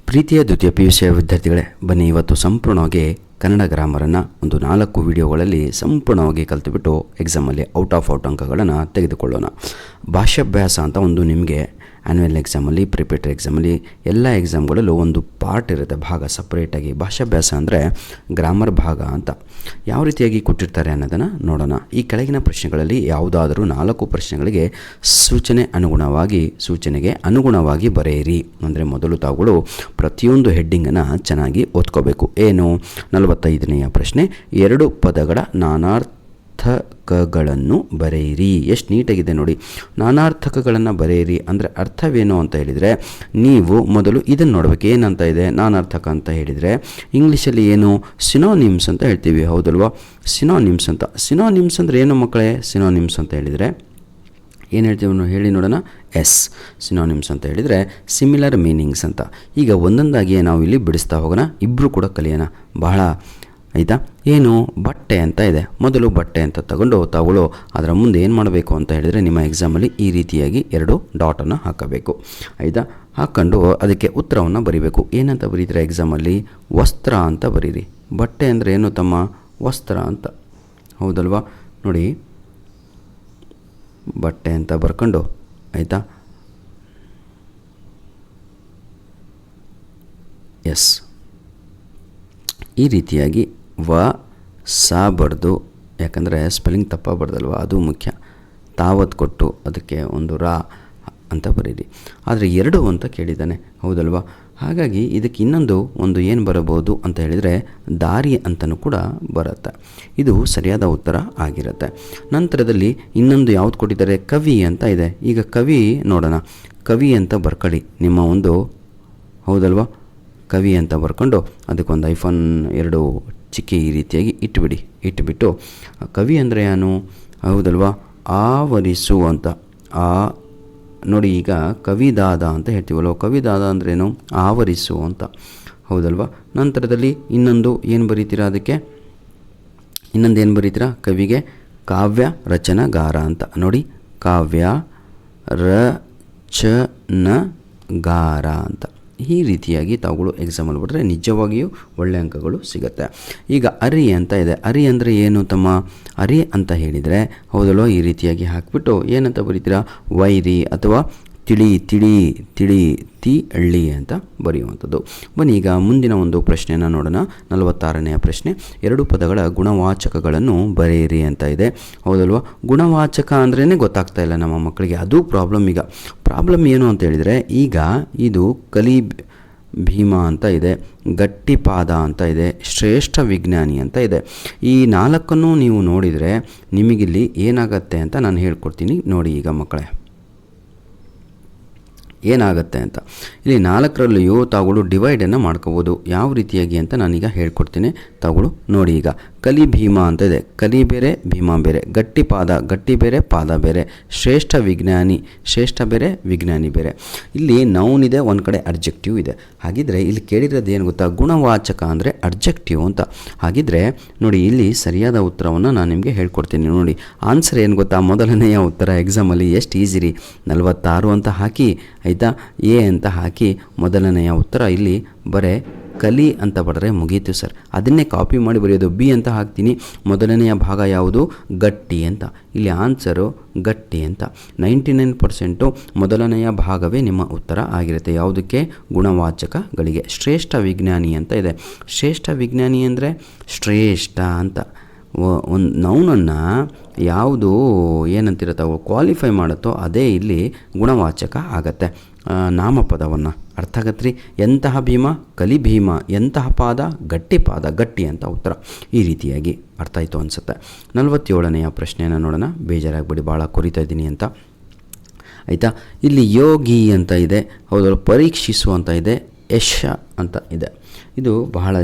ಪ್ರೀತಿಯ ದ್ವಿತೀಯ PUC ವಿದ್ಯಾರ್ಥಿಗಳೇ, ಬನ್ನಿ ಇವತ್ತು ಸಂಪೂರ್ಣವಾಗಿ ಕನ್ನಡ ಗ್ರಾಮರನ್ನು ಒಂದು 4 ವಿಡಿಯೋಗಳಲ್ಲಿ ಸಂಪೂರ್ಣವಾಗಿ ಕಲಿತುಬಿಟ್ಟು ಎಕ್ಸಾಮಲ್ಲಿ ಔಟ್ ಆಫ್ ಅಂಕಗಳನ್ನು ತೆಗೆದುಕೊಳ್ಳೋಣ. ಭಾಷಾಭ್ಯಾಸ ಅಂತ ಒಂದು ನಿಮಗೆ ಆ್ಯನ್ಯುವಲ್ ಎಕ್ಸಾಮಲ್ಲಿ, ಪ್ರಿಪೇಟರಿ ಎಕ್ಸಾಮಲ್ಲಿ, ಎಲ್ಲ ಎಕ್ಸಾಮ್ಗಳಲ್ಲೂ ಒಂದು ಪಾರ್ಟ್ ಇರುತ್ತೆ, ಭಾಗ ಸಪ್ರೇಟಾಗಿ. ಭಾಷಾಭ್ಯಾಸ ಅಂದರೆ ಗ್ರಾಮರ್ ಭಾಗ ಅಂತ ಯಾವ ರೀತಿಯಾಗಿ ಕೊಟ್ಟಿರ್ತಾರೆ ಅನ್ನೋದನ್ನು ನೋಡೋಣ. ಈ ಕೆಳಗಿನ ಪ್ರಶ್ನೆಗಳಲ್ಲಿ ಯಾವುದಾದರೂ 4 ಪ್ರಶ್ನೆಗಳಿಗೆ ಸೂಚನೆಗೆ ಅನುಗುಣವಾಗಿ ಬರೆಯಿರಿ. ಅಂದರೆ ಮೊದಲು ತಾವುಗಳು ಪ್ರತಿಯೊಂದು ಹೆಡ್ಡಿಂಗನ್ನು ಚೆನ್ನಾಗಿ ಓದ್ಕೋಬೇಕು. ಏನು 45ನೆಯ ಪ್ರಶ್ನೆ, 2 ಪದಗಳ ನಾನಾರ್ಥಕಗಳನ್ನು ಬರೆಯಿರಿ. ಎಷ್ಟು ನೀಟಾಗಿದೆ ನೋಡಿ. ನಾನಾರ್ಥಕಗಳನ್ನು ಬರೆಯಿರಿ ಅಂದರೆ ಅರ್ಥವೇನು ಅಂತ ಹೇಳಿದರೆ, ನೀವು ಮೊದಲು ಇದನ್ನು ನೋಡಬೇಕು. ಏನಂತ ಇದೆ ನಾನಾರ್ಥಕ ಅಂತ ಹೇಳಿದರೆ, ಇಂಗ್ಲೀಷಲ್ಲಿ ಏನು ಸಿನೋನಿಮ್ಸ್ ಅಂತ ಹೇಳ್ತೀವಿ, ಹೌದಲ್ವಾ? ಸಿನೋನಿಮ್ಸ್ ಅಂತ. ಸಿನೋನಿಮ್ಸ್ ಅಂದರೆ ಏನು ಮಕ್ಕಳೇ? ಸಿನೋನಿಮ್ಸ್ ಅಂತ ಹೇಳಿದರೆ ಏನು ಹೇಳ್ತೀವಿ ಹೇಳಿ ನೋಡೋಣ. ಸಿನೋನಿಮ್ಸ್ ಅಂತ ಹೇಳಿದರೆ ಸಿಮಿಲರ್ ಮೀನಿಂಗ್ಸ್ ಅಂತ. ಈಗ ಒಂದೊಂದಾಗಿ ನಾವು ಇಲ್ಲಿ ಬಿಡಿಸ್ತಾ ಹೋಗೋಣ, ಇಬ್ಬರು ಕೂಡ ಕಲಿಯೋಣ. ಬಹಳ ಆಯಿತಾ? ಏನು ಬಟ್ಟೆ ಅಂತ ಇದೆ. ಮೊದಲು ಬಟ್ಟೆ ಅಂತ ತಗೊಂಡು ತಾವುಗಳು ಅದರ ಮುಂದೆ ಏನು ಮಾಡಬೇಕು ಅಂತ ಹೇಳಿದರೆ, ನಿಮ್ಮ ಎಕ್ಸಾಮಲ್ಲಿ ಈ ರೀತಿಯಾಗಿ 2 ಡಾಟನ್ನು ಹಾಕಬೇಕು. ಆಯಿತಾ? ಹಾಕ್ಕೊಂಡು ಅದಕ್ಕೆ ಉತ್ತರವನ್ನು ಬರೀಬೇಕು. ಏನಂತ ಬರೀತೀರಾ ಎಕ್ಸಾಮಲ್ಲಿ? ವಸ್ತ್ರ ಅಂತ ಬರೀರಿ. ಬಟ್ಟೆ ಅಂದರೆ ಏನು ತಮ್ಮ? ವಸ್ತ್ರ ಅಂತ, ಹೌದಲ್ವಾ? ನೋಡಿ, ಬಟ್ಟೆ ಅಂತ ಬರ್ಕೊಂಡು, ಆಯಿತಾ? ಈ ರೀತಿಯಾಗಿ ಬರೆದು, ಯಾಕಂದರೆ ಸ್ಪೆಲ್ಲಿಂಗ್ ತಪ್ಪಾಗಬಾರ್ದಲ್ವ, ಅದು ಮುಖ್ಯ. ತಾವತ್ ಕೊಟ್ಟು ಅದಕ್ಕೆ ಒಂದು ಅಂತ ಬರೀರಿ. ಆದರೆ 2 ಅಂತ ಕೇಳಿದ್ದಾನೆ, ಹೌದಲ್ವಾ? ಹಾಗಾಗಿ ಇದಕ್ಕೆ ಇನ್ನೊಂದು ಏನು ಬರಬಹುದು ಅಂತ ಹೇಳಿದರೆ, ದಾರಿ ಅಂತಲೂ ಕೂಡ ಬರುತ್ತೆ. ಇದು ಸರಿಯಾದ ಉತ್ತರ ಆಗಿರುತ್ತೆ. ನಂತರದಲ್ಲಿ ಇನ್ನೊಂದು ಯಾವುದು ಕೊಟ್ಟಿದ್ದಾರೆ? ಕವಿ ಅಂತ ಇದೆ. ಈಗ ಕವಿ ನೋಡೋಣ. ಕವಿ ಅಂತ ಬರ್ಕೊಳ್ಳಿ ನಿಮ್ಮ ಒಂದು, ಹೌದಲ್ವಾ? ಕವಿ ಅಂತ ಬರ್ಕೊಂಡು ಅದಕ್ಕೊಂದು ಐಫೋನ್ 2 ಚಿಕ್ಕಿ ಈ ರೀತಿಯಾಗಿ ಇಟ್ಟುಬಿಟ್ಟು, ಕವಿ ಅಂದರೆ ಏನು? ಹೌದಲ್ವಾ? ಆವರಿಸು ಅಂತ. ನೋಡಿ, ಈಗ ಕವಿದಾದ ಅಂತ ಹೇಳ್ತೀವಲ್ವ. ಕವಿದಾದ ಅಂದ್ರೇನು? ಆವರಿಸು ಅಂತ, ಹೌದಲ್ವಾ? ನಂತರದಲ್ಲಿ ಇನ್ನೊಂದು ಏನು ಬರೀತೀರಾ? ಅದಕ್ಕೆ ಇನ್ನೊಂದು ಏನು ಬರೀತೀರಾ? ಕವಿಗೆ ಕಾವ್ಯ ರಚನಾಗಾರ ಅಂತ. ನೋಡಿ, ಕಾವ್ಯ ರಚನಾಗಾರ ಅಂತ. ಈ ರೀತಿಯಾಗಿ ತಾವುಗಳು ಎಕ್ಸಾಮಲ್ಲಿ ಬಿಟ್ಟರೆ ನಿಜವಾಗಿಯೂ ಒಳ್ಳೆಯ ಅಂಕಗಳು ಸಿಗುತ್ತೆ. ಈಗ ಅರಿ ಅಂತ ಇದೆ. ಅರಿ ಅಂದರೆ ಏನು ತಮ್ಮ? ಅರಿ ಅಂತ ಹೇಳಿದರೆ, ಹೌದಲ್ವ? ಈ ರೀತಿಯಾಗಿ ಹಾಕಿಬಿಟ್ಟು ಏನಂತ ಬರೀತೀರಾ? ವೈರಿ ಅಥವಾ ತಿಳಿ ಅಂತ ಬರೆಯುವಂಥದ್ದು. ಬನ್ನಿ ಈಗ ಮುಂದಿನ ಒಂದು ಪ್ರಶ್ನೆಯನ್ನು ನೋಡೋಣ. 46ನೆಯ ಪ್ರಶ್ನೆ, 2 ಪದಗಳ ಗುಣವಾಚಕಗಳನ್ನು ಬರೆಯಿರಿ ಅಂತ ಇದೆ, ಹೌದಲ್ವ? ಗುಣವಾಚಕ ಅಂದ್ರೇ ಗೊತ್ತಾಗ್ತಾ ಇಲ್ಲ ನಮ್ಮ ಮಕ್ಕಳಿಗೆ, ಅದು ಪ್ರಾಬ್ಲಮ್. ಈಗ ಪ್ರಾಬ್ಲಮ್ ಏನು ಅಂತ ಹೇಳಿದರೆ, ಈಗ ಇದು ಭೀಮ ಅಂತ ಇದೆ, ಗಟ್ಟಿಪಾದ ಅಂತ ಇದೆ, ಶ್ರೇಷ್ಠ ವಿಜ್ಞಾನಿ ಅಂತ ಇದೆ. ಈ 4 ನೀವು ನೋಡಿದರೆ ನಿಮಗಿಲ್ಲಿ ಏನಾಗತ್ತೆ ಅಂತ ನಾನು ಹೇಳ್ಕೊಡ್ತೀನಿ. ನೋಡಿ ಈಗ ಮಕ್ಕಳೇ ಏನಾಗುತ್ತೆ ಅಂತ. ಇಲ್ಲಿ 4ರಲ್ಲಿಯೂ ತಾವುಗಳು ಡಿವೈಡನ್ನು ಮಾಡ್ಕೋಬೋದು. ಯಾವ ರೀತಿಯಾಗಿ ಅಂತ ನಾನೀಗ ಹೇಳ್ಕೊಡ್ತೀನಿ, ತಾವುಗಳು ನೋಡಿ. ಈಗ ಭೀಮ ಅಂತ ಇದೆ. ಕಲಿ ಬೇರೆ, ಭೀಮ ಬೇರೆ. ಗಟ್ಟಿಪಾದ, ಗಟ್ಟಿ ಬೇರೆ, ಪಾದ ಬೇರೆ. ಶ್ರೇಷ್ಠ ಬೇರೆ, ವಿಜ್ಞಾನಿ ಬೇರೆ. ಇಲ್ಲಿ ನೌನ್ ಇದೆ, ಒಂದು ಕಡೆ ಅಡ್ಜೆಕ್ಟಿವ್ ಇದೆ. ಹಾಗಿದ್ರೆ ಇಲ್ಲಿ ಕೇಳಿರೋದು ಏನು ಗೊತ್ತಾ? ಗುಣವಾಚಕ ಅಂದರೆ ಅಡ್ಜೆಕ್ಟಿವ್ ಅಂತ. ಹಾಗಿದ್ರೆ ನೋಡಿ, ಇಲ್ಲಿ ಸರಿಯಾದ ಉತ್ತರವನ್ನು ನಾನು ನಿಮಗೆ ಹೇಳ್ಕೊಡ್ತೀನಿ. ನೋಡಿ, ಆನ್ಸರ್ ಏನು ಗೊತ್ತಾ? ಮೊದಲನೆಯ ಉತ್ತರ ಎಕ್ಸಾಮಲ್ಲಿ ಎಷ್ಟು ಈಸಿ ರೀ. 46 ಅಂತ ಹಾಕಿ, ಆಯಿತಾ? ಅಂತ ಹಾಕಿ ಮೊದಲನೆಯ ಉತ್ತರ ಇಲ್ಲಿ ಬರೇ ಕಲಿ ಅಂತ ಬರೆದ್ರೆ ಮುಗೀತು ಸರ್. ಅದನ್ನೇ ಕಾಪಿ ಮಾಡಿ ಬರೆಯೋದು. ಬಿ ಅಂತ ಹಾಕ್ತೀನಿ. ಮೊದಲನೆಯ ಭಾಗ ಯಾವುದು? ಗಟ್ಟಿ ಅಂತ. ಇಲ್ಲಿ ಆನ್ಸರು ಗಟ್ಟಿ ಅಂತ. 99% ಮೊದಲನೆಯ ಭಾಗವೇ ನಿಮ್ಮ ಉತ್ತರ ಆಗಿರುತ್ತೆ. ಯಾವುದಕ್ಕೆ? ಗುಣವಾಚಕಗಳಿಗೆ. ಶ್ರೇಷ್ಠ ವಿಜ್ಞಾನಿ ಅಂತ ಇದೆ. ಶ್ರೇಷ್ಠ ವಿಜ್ಞಾನಿ ಅಂದರೆ ಶ್ರೇಷ್ಠ ಅಂತ. ಒಂದು ನೌನನ್ನು ಯಾವುದು ಏನಂತಿರುತ್ತೆ ಕ್ವಾಲಿಫೈ ಮಾಡುತ್ತೋ ಅದೇ ಇಲ್ಲಿ ಗುಣವಾಚಕ ಆಗತ್ತೆ. ನಾಮಪದವನ್ನು ಅರ್ಥ ಆಗತ್ರಿ. ಎಂತಹ ಭೀಮ? ಭೀಮ. ಎಂತಹ ಪಾದ? ಗಟ್ಟಿ ಅಂತ ಉತ್ತರ. ಈ ರೀತಿಯಾಗಿ ಅರ್ಥ ಆಯಿತು ಅನಿಸುತ್ತೆ. 47ನೆಯ ಪ್ರಶ್ನೆಯನ್ನು ನೋಡೋಣ. ಬೇಜಾರಾಗ್ಬಿಡಿ, ಭಾಳ ಕೊರಿತಾ ಇದ್ದೀನಿ ಅಂತ, ಆಯಿತಾ? ಇಲ್ಲಿ ಯೋಗಿ ಅಂತ ಇದೆ, ಹೌದಲ್ಲ? ಪರೀಕ್ಷಿಸು ಅಂತ ಇದೆ, ಯಶ ಅಂತ ಇದೆ. ಇದು ಬಹಳ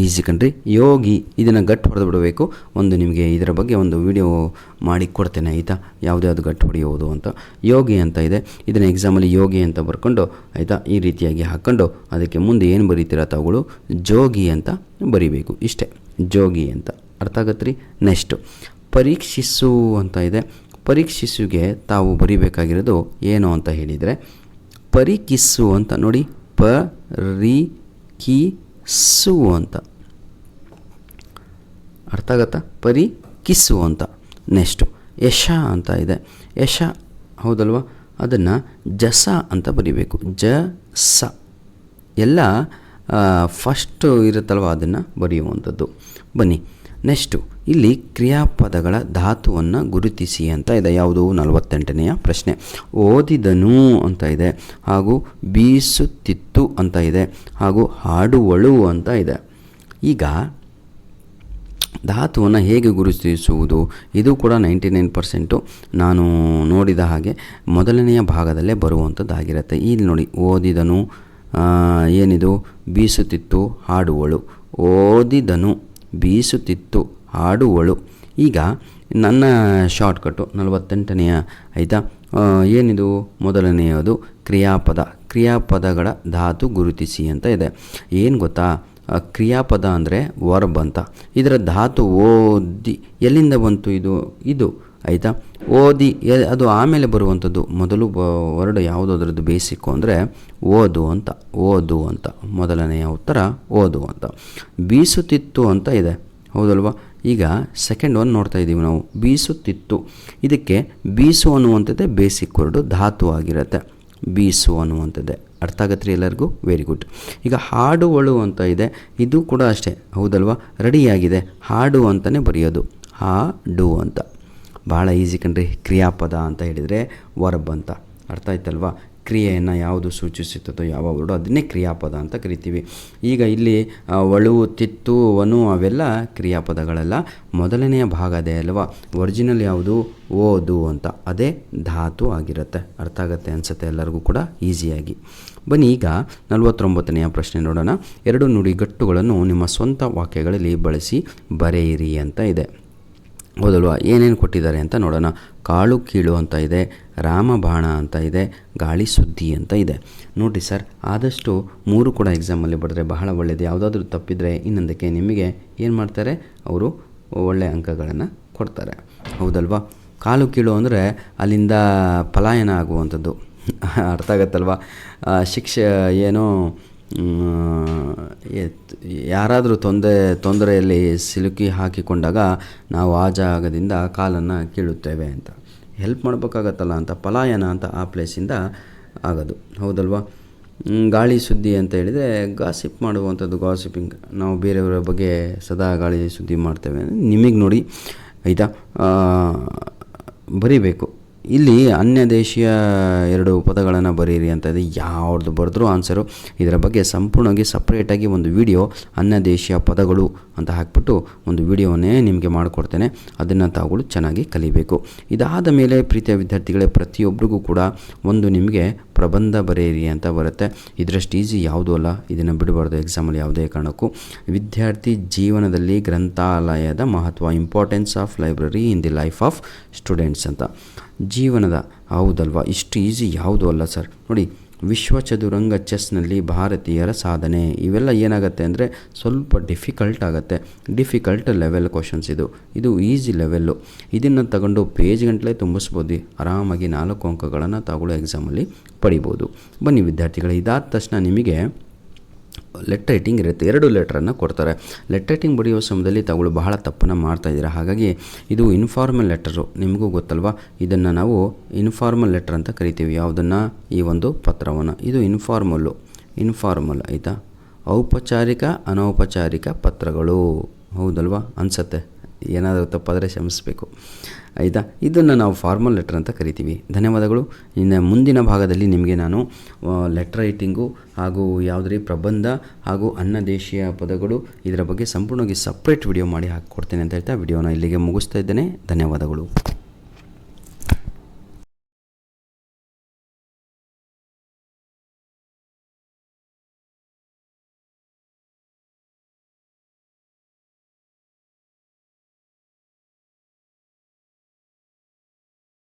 ಈಸಿ ಕಣ್ರಿ. ಯೋಗಿ ಇದನ್ನು ಗಟ್ಟು ಹೊಡೆದು ಬಿಡಬೇಕು. ಒಂದು ನಿಮಗೆ ಇದರ ಬಗ್ಗೆ ಒಂದು ವಿಡಿಯೋ ಮಾಡಿ ಕೊಡ್ತೇನೆ, ಆಯಿತಾ? ಯಾವುದ್ಯಾವುದು ಗಟ್ಟು ಹೊಡೆಯುವುದು ಅಂತ. ಯೋಗಿ ಅಂತ ಇದೆ. ಇದನ್ನು ಎಕ್ಸಾಮಲ್ಲಿ ಯೋಗಿ ಅಂತ ಬರ್ಕೊಂಡು, ಆಯಿತಾ? ಈ ರೀತಿಯಾಗಿ ಹಾಕ್ಕೊಂಡು ಅದಕ್ಕೆ ಮುಂದೆ ಏನು ಬರೀತೀರಾ ತಾವುಗಳು? ಜೋಗಿ ಅಂತ ಬರೀಬೇಕು. ಇಷ್ಟೇ, ಜೋಗಿ ಅಂತ. ಅರ್ಥ ಆಗತ್ರಿ? ನೆಕ್ಸ್ಟು ಪರೀಕ್ಷಿಸು ಅಂತ ಇದೆ. ಪರೀಕ್ಷಿಸುಗೆ ತಾವು ಬರೀಬೇಕಾಗಿರೋದು ಏನು ಅಂತ ಹೇಳಿದರೆ, ಪರಿಕಿಸ್ಸು ಅಂತ. ನೋಡಿ, ಪರಿಕಿಸು ಅಂತ. ಅರ್ಥ ಆಗತ್ತಾ? ಪರಿಕಿಸು ಅಂತ. ನೆಕ್ಸ್ಟು ಯಶ ಅಂತ ಇದೆ. ಯಶ ಹೌದಲ್ವ, ಅದನ್ನು ಜಸ ಅಂತ ಬರಿಬೇಕು. ಜಸ ಎಲ್ಲ ಫಸ್ಟು ಇರುತ್ತಲ್ವ ಅದನ್ನು ಬರೆಯುವಂಥದ್ದು. ಬನ್ನಿ ನೆಕ್ಸ್ಟು ಇಲ್ಲಿ ಕ್ರಿಯಾಪದಗಳ ಧಾತುವನ್ನು ಗುರುತಿಸಿ ಅಂತ ಇದೆ. ಯಾವುದು? 48ನೆಯ ಪ್ರಶ್ನೆ. ಓದಿದನು ಅಂತ ಇದೆ, ಹಾಗೂ ಬೀಸುತ್ತಿತ್ತು ಅಂತ ಇದೆ, ಹಾಗೂ ಹಾಡುವಳು ಅಂತ ಇದೆ. ಈಗ ಧಾತುವನ್ನು ಹೇಗೆ ಗುರುತಿಸುವುದು? ಇದು ಕೂಡ 99% ನಾನು ನೋಡಿದ ಹಾಗೆ ಮೊದಲನೆಯ ಭಾಗದಲ್ಲೇ ಬರುವಂಥದ್ದಾಗಿರುತ್ತೆ. ಇಲ್ಲಿ ನೋಡಿ, ಓದಿದನು ಏನಿದು? ಬೀಸುತ್ತಿತ್ತು, ಹಾಡುವಳು. ಓದಿದನು, ಬೀಸುತ್ತಿತ್ತು, ಹಾಡುವಳು. ಈಗ ನನ್ನ ಶಾರ್ಟ್ಕಟ್ಟು 48ನೆಯ ಆಯಿತಾ. ಏನಿದು? ಮೊದಲನೆಯದು ಕ್ರಿಯಾಪದಗಳ ಧಾತು ಗುರುತಿಸಿ ಅಂತ ಇದೆ. ಏನು ಗೊತ್ತಾ? ಕ್ರಿಯಾಪದ ಅಂದರೆ ವರ್ಬ್ ಅಂತ. ಇದರ ಧಾತು ಓದಿ ಎಲ್ಲಿಂದ ಬಂತು? ಇದು ಆಯಿತಾ. ಓದಿ ಅದು ಆಮೇಲೆ ಬರುವಂಥದ್ದು. ಮೊದಲು ವರ್ಡ್ ಯಾವುದು ಅದರದ್ದು ಬೇಸಿಕ್ಕು ಅಂದರೆ ಓದು ಅಂತ. ಮೊದಲನೆಯ ಉತ್ತರ ಓದು ಅಂತ. ಬೀಸುತ್ತಿತ್ತು ಅಂತ ಇದೆ, ಹೌದಲ್ವಾ? ಈಗ ಸೆಕೆಂಡ್ ಒನ್ ನೋಡ್ತಾ ಇದ್ದೀವಿ ನಾವು. ಬೀಸುತ್ತಿತ್ತು, ಇದಕ್ಕೆ ಬೀಸು ಅನ್ನುವಂಥದ್ದೇ ಬೇಸಿಕ್ ವರ್ಡು, ಧಾತು ಆಗಿರುತ್ತೆ. ಬೀಸು ಅನ್ನುವಂಥದ್ದೇ. ಅರ್ಥ ಆಗತ್ತೆ ರೀ ಎಲ್ಲರಿಗೂ? Very good. ಈಗ ಹಾಡುವಳು ಅಂತ ಇದೆ, ಇದು ಕೂಡ ಅಷ್ಟೇ, ಹೌದಲ್ವಾ? ರೆಡಿಯಾಗಿದೆ. ಹಾಡು ಅಂತಲೇ ಬರೆಯೋದು, ಹಾಡು ಅಂತ. ಭಾಳ ಈಸಿ ಕಣ್ರಿ. ಕ್ರಿಯಾಪದ ಅಂತ ಹೇಳಿದರೆ ವರ್ಬ್ ಅಂತ. ಅರ್ಥ ಆಯ್ತಲ್ವಾ? ಕ್ರಿಯೆಯನ್ನು ಯಾವುದು ಸೂಚಿಸುತ್ತದೋ ಯಾವ ವರ್ಡು ಅದನ್ನೇ ಕ್ರಿಯಾಪದ ಅಂತ ಕರಿತೀವಿ. ಈಗ ಇಲ್ಲಿ ಒಳು, ತಿತ್ತು, ವನು ಅವೆಲ್ಲ ಕ್ರಿಯಾಪದಗಳೆಲ್ಲ ಮೊದಲನೆಯ ಭಾಗ ಅದೇ ಅಲ್ವಾ. ಒರಿಜಿನಲ್ ಯಾವುದು? ಓದು ಅಂತ. ಅದೇ ಧಾತು ಆಗಿರುತ್ತೆ. ಅರ್ಥ ಆಗುತ್ತೆ ಅನಿಸುತ್ತೆ ಎಲ್ಲರಿಗೂ ಕೂಡ ಈಸಿಯಾಗಿ. ಬನ್ನಿ ಈಗ 49ನೆಯ ಪ್ರಶ್ನೆ ನೋಡೋಣ. 2 ನುಡಿಗಟ್ಟುಗಳನ್ನು ನಿಮ್ಮ ಸ್ವಂತ ವಾಕ್ಯಗಳಲ್ಲಿ ಬಳಸಿ ಬರೆಯಿರಿ ಅಂತ ಇದೆ, ಹೌದಲ್ವಾ? ಏನೇನು ಕೊಟ್ಟಿದ್ದಾರೆ ಅಂತ ನೋಡೋಣ. ಕಾಳು ಕೀಳು ಅಂತ ಇದೆ, ರಾಮಬಾಣ ಅಂತ ಇದೆ, ಗಾಳಿ ಸುದ್ದಿ ಅಂತ ಇದೆ. ನೋಡಿರಿ ಸರ್, ಆದಷ್ಟು 3 ಕೂಡ ಎಕ್ಸಾಮಲ್ಲಿ ಬರೆದ್ರೆ ಬಹಳ ಒಳ್ಳೆಯದು. ಯಾವುದಾದ್ರೂ ತಪ್ಪಿದರೆ ಇನ್ನೊಂದಕ್ಕೆ ನಿಮಗೆ ಏನು ಮಾಡ್ತಾರೆ? ಅವರು ಒಳ್ಳೆಯ ಅಂಕಗಳನ್ನು ಕೊಡ್ತಾರೆ, ಹೌದಲ್ವಾ? ಕಾಲು ಕೀಳು ಅಂದರೆ ಅಲ್ಲಿಂದ ಪಲಾಯನ ಆಗುವಂಥದ್ದು. ಅರ್ಥ ಆಗತ್ತಲ್ವ? ಶಿಕ್ಷೆ ಏನೋ ಯಾರಾದರೂ ತೊಂದರೆಯಲ್ಲಿ ಸಿಲುಕಿ ಹಾಕಿಕೊಂಡಾಗ ನಾವು ಆ ಜಾಗದಿಂದ ಕಾಲನ್ನು ಕೀಳುತ್ತೇವೆ ಅಂತ. ಹೆಲ್ಪ್ ಮಾಡಬೇಕಾಗತ್ತಲ್ಲ ಅಂತ ಪಲಾಯನ ಅಂತ ಆ ಪ್ಲೇಸಿಂದ ಆಗೋದು, ಹೌದಲ್ವಾ? ಗಾಳಿ ಸುದ್ದಿ ಅಂತ ಹೇಳಿದರೆ ಗಾಸಿಪ್ ಮಾಡುವಂಥದ್ದು, ಗಾಸಿಪಿಂಗ್. ನಾವು ಬೇರೆಯವರ ಬಗ್ಗೆ ಸದಾ ಗಾಳಿ ಸುದ್ದಿ ಮಾಡ್ತೇವೆ. ನಿಮಗೆ ನೋಡಿ ಆಯಿತಾ, ಬರೀಬೇಕು. ಇಲ್ಲಿ ಅನ್ಯ ದೇಶೀಯ 2 ಪದಗಳನ್ನು ಬರೀರಿ ಅಂತ ಇದೆ. ಯಾವ್ದು ಬರೆದ್ರೂ ಆನ್ಸರು. ಇದರ ಬಗ್ಗೆ ಸಂಪೂರ್ಣವಾಗಿ ಸಪ್ರೇಟಾಗಿ ಒಂದು ವಿಡಿಯೋ, ಅನ್ಯ ದೇಶೀಯ ಪದಗಳು ಅಂತ ಹಾಕ್ಬಿಟ್ಟು ಒಂದು ವಿಡಿಯೋನೇ ನಿಮಗೆ ಮಾಡಿಕೊಡ್ತೇನೆ. ಅದನ್ನು ತಾವುಗಳು ಚೆನ್ನಾಗಿ ಕಲಿಬೇಕು. ಇದಾದ ಮೇಲೆ ಪ್ರೀತಿಯ ವಿದ್ಯಾರ್ಥಿಗಳೇ, ಪ್ರತಿಯೊಬ್ಬರಿಗೂ ಕೂಡ ಒಂದು ನಿಮಗೆ ಪ್ರಬಂಧ ಬರೆಯಿರಿ ಅಂತ ಬರುತ್ತೆ. ಇದರಷ್ಟು ಈಸಿ ಯಾವುದೂ ಅಲ್ಲ, ಇದನ್ನು ಬಿಡಬಾರ್ದು ಎಕ್ಸಾಮಲ್ಲಿ ಯಾವುದೇ ಕಾರಣಕ್ಕೂ. ವಿದ್ಯಾರ್ಥಿ ಜೀವನದಲ್ಲಿ ಗ್ರಂಥಾಲಯದ ಮಹತ್ವ, importance of library in the life of students ಅಂತ. ಜೀವನದ, ಹೌದಲ್ವಾ? ಇಷ್ಟು ಈಸಿ ಯಾವುದೂ ಅಲ್ಲ ಸರ್. ನೋಡಿ, ವಿಶ್ವ ಚದುರಂಗ ಚೆಸ್ನಲ್ಲಿ ಭಾರತೀಯರ ಸಾಧನೆ, ಇವೆಲ್ಲ ಏನಾಗುತ್ತೆ ಅಂದರೆ ಸ್ವಲ್ಪ ಡಿಫಿಕಲ್ಟ್ ಆಗುತ್ತೆ. ಡಿಫಿಕಲ್ಟ್ ಲೆವೆಲ್ ಕ್ವಶನ್ಸ್ ಇದು ಈಸಿ ಲೆವೆಲ್ಲು. ಇದನ್ನು ತಗೊಂಡು ಪೇಜ್ ಗಂಟಲೆ ತುಂಬಿಸ್ಬೋದು. ಆರಾಮಾಗಿ 4 ಅಂಕಗಳನ್ನು ತಗೊಳ್ಳೋ ಎಕ್ಸಾಮಲ್ಲಿ ಪಡಿಬೋದು. ಬನ್ನಿ ವಿದ್ಯಾರ್ಥಿಗಳು, ಇದಾದ ತಕ್ಷಣ ನಿಮಗೆ ಲೆಟರ್ ರೈಟಿಂಗ್ ಇರುತ್ತೆ. 2 ಲೆಟ್ರನ್ನು ಕೊಡ್ತಾರೆ. ಲೆಟರ್ ರೈಟಿಂಗ್ ಬರೆಯುವ ಸಮಯದಲ್ಲಿ ತಾವುಗಳು ಬಹಳ ತಪ್ಪನ್ನು ಮಾಡ್ತಾಯಿದ್ದೀರಾ. ಹಾಗಾಗಿ ಇದು ಇನ್ಫಾರ್ಮಲ್ ಲೆಟರು, ನಿಮಗೂ ಗೊತ್ತಲ್ವಾ? ಇದನ್ನು ನಾವು ಇನ್ಫಾರ್ಮಲ್ ಲೆಟರ್ ಅಂತ ಕರಿತೀವಿ. ಯಾವುದನ್ನು? ಈ ಒಂದು ಪತ್ರವನ್ನು. ಇದು ಇನ್ಫಾರ್ಮಲ್ ಆಯಿತಾ. ಔಪಚಾರಿಕ ಅನೌಪಚಾರಿಕ ಪತ್ರಗಳು, ಹೌದಲ್ವಾ? ಅನಿಸುತ್ತೆ. ಏನಾದರೂ ತಪ್ಪಾದರೆ ಕ್ಷಮಿಸಬೇಕು, ಆಯಿತಾ. ಇದನ್ನು ನಾವು ಫಾರ್ಮಲ್ ಲೆಟರ್ ಅಂತ ಕರಿತೀವಿ. ಧನ್ಯವಾದಗಳು. ಇನ್ನು ಮುಂದಿನ ಭಾಗದಲ್ಲಿ ನಿಮಗೆ ನಾನು ಲೆಟರ್ ರೈಟಿಂಗು ಹಾಗೂ ಯಾವುದೇ ಪ್ರಬಂಧ ಹಾಗೂ ಅನ್ಯ ದೇಶೀಯ ಪದಗಳು ಇದರ ಬಗ್ಗೆ ಸಂಪೂರ್ಣವಾಗಿ ಸಪ್ರೇಟ್ ವಿಡಿಯೋ ಮಾಡಿ ಹಾಕಿಕೊಡ್ತೇನೆ ಅಂತ ಹೇಳ್ತಾ ವಿಡಿಯೋನ ಇಲ್ಲಿಗೆ ಮುಗಿಸ್ತಾ ಇದ್ದೇನೆ. ಧನ್ಯವಾದಗಳು.